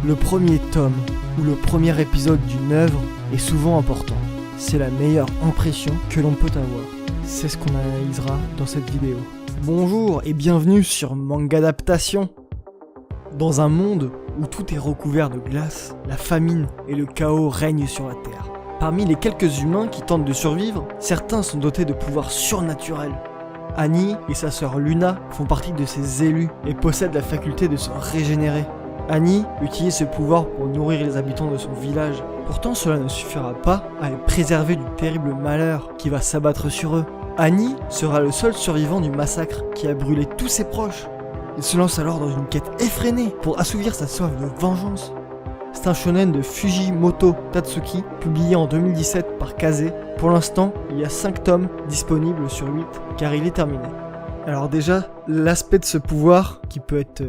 Le premier tome ou le premier épisode d'une œuvre est souvent important. C'est la meilleure impression que l'on peut avoir. C'est ce qu'on analysera dans cette vidéo. Bonjour et bienvenue sur Manga Adaptation. Dans un monde où tout est recouvert de glace, la famine et le chaos règnent sur la Terre. Parmi les quelques humains qui tentent de survivre, certains sont dotés de pouvoirs surnaturels. Annie et sa sœur Luna font partie de ces élus et possèdent la faculté de se régénérer. Annie utilise ce pouvoir pour nourrir les habitants de son village. Pourtant, cela ne suffira pas à les préserver du terrible malheur qui va s'abattre sur eux. Annie sera le seul survivant du massacre qui a brûlé tous ses proches. Il se lance alors dans une quête effrénée pour assouvir sa soif de vengeance. C'est un shonen de Fujimoto Tatsuki, publié en 2017 par Kaze. Pour l'instant, il y a 5 tomes disponibles sur 8, car il est terminé. Alors déjà, l'aspect de ce pouvoir, qui peut être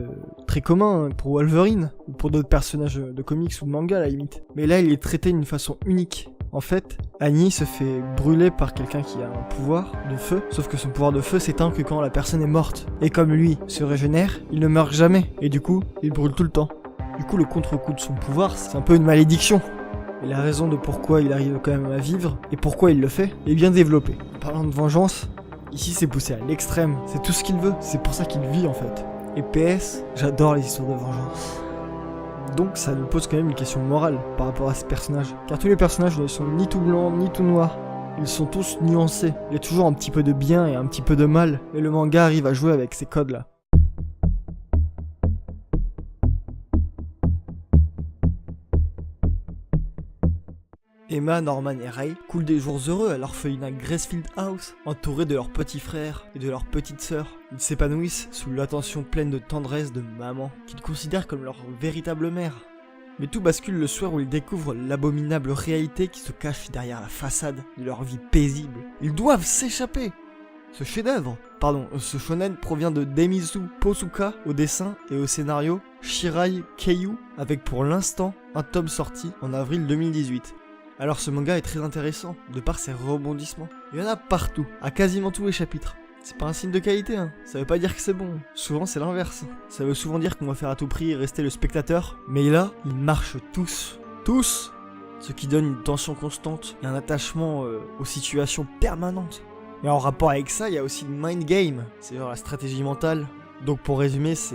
très commun pour Wolverine, ou pour d'autres personnages de comics ou de manga à la limite, mais là il est traité d'une façon unique. En fait, Annie se fait brûler par quelqu'un qui a un pouvoir de feu, sauf que son pouvoir de feu s'éteint que quand la personne est morte. Et comme lui se régénère, il ne meurt jamais, et du coup, il brûle tout le temps. Du coup, le contre-coup de son pouvoir, c'est un peu une malédiction. Et la raison de pourquoi il arrive quand même à vivre, et pourquoi il le fait, est bien développée. En parlant de vengeance, ici c'est poussé à l'extrême, c'est tout ce qu'il veut, c'est pour ça qu'il vit en fait. Et PS, j'adore les histoires de vengeance. Donc ça nous pose quand même une question morale par rapport à ces personnages. Car tous les personnages ne sont ni tout blancs ni tout noirs. Ils sont tous nuancés. Il y a toujours un petit peu de bien et un petit peu de mal. Et le manga arrive à jouer avec ces codes là. Emma, Norman et Ray coulent des jours heureux à l'orphelinat Gracefield House, entourés de leurs petits frères et de leurs petites sœurs. Ils s'épanouissent sous l'attention pleine de tendresse de maman, qu'ils considèrent comme leur véritable mère. Mais tout bascule le soir où ils découvrent l'abominable réalité qui se cache derrière la façade de leur vie paisible. Ils doivent s'échapper. Ce shonen provient de Demizu Posuka au dessin et au scénario, Shirai Keiyu, avec pour l'instant un tome sorti en avril 2018. Alors ce manga est très intéressant, de par ses rebondissements. Il y en a partout, à quasiment tous les chapitres. C'est pas un signe de qualité, hein. Ça veut pas dire que c'est bon. Souvent c'est l'inverse. Ça veut souvent dire qu'on va faire à tout prix et rester le spectateur. Mais là, ils marchent tous. Tous. Ce qui donne une tension constante et un attachement aux situations permanentes. Et en rapport avec ça, il y a aussi le mind game. C'est genre la stratégie mentale. Donc pour résumer, c'est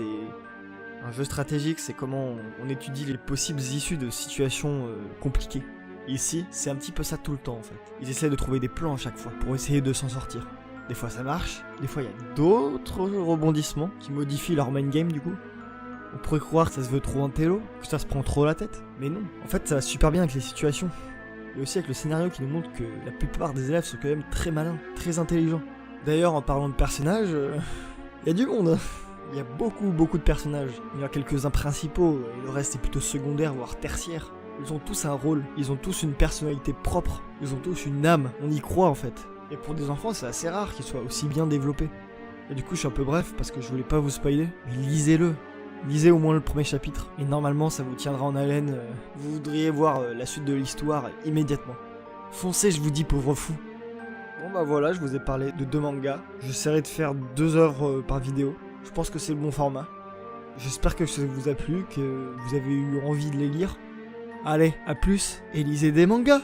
un jeu stratégique, c'est comment on étudie les possibles issues de situations compliquées. Ici, c'est un petit peu ça tout le temps en fait. Ils essaient de trouver des plans à chaque fois pour essayer de s'en sortir. Des fois ça marche, des fois il y a d'autres rebondissements qui modifient leur main game du coup. On pourrait croire que ça se veut trop intello, que ça se prend trop la tête, mais non. En fait ça va super bien avec les situations. Et aussi avec le scénario qui nous montre que la plupart des élèves sont quand même très malins, très intelligents. D'ailleurs en parlant de personnages, il y a du monde. Il y a beaucoup de personnages. Il y a quelques-uns principaux, et le reste est plutôt secondaire voire tertiaire. Ils ont tous un rôle, ils ont tous une personnalité propre, ils ont tous une âme, on y croit en fait. Et pour des enfants, c'est assez rare qu'ils soient aussi bien développés. Et du coup, je suis un peu bref parce que je voulais pas vous spoiler, mais lisez-le. Lisez au moins le premier chapitre, et normalement ça vous tiendra en haleine, vous voudriez voir la suite de l'histoire immédiatement. Foncez, je vous dis, pauvre fou. Bon bah voilà, je vous ai parlé de 2 mangas, j'essaierai de faire 2 œuvres par vidéo, je pense que c'est le bon format. J'espère que ça vous a plu, que vous avez eu envie de les lire. Allez, à plus, et lisez des mangas!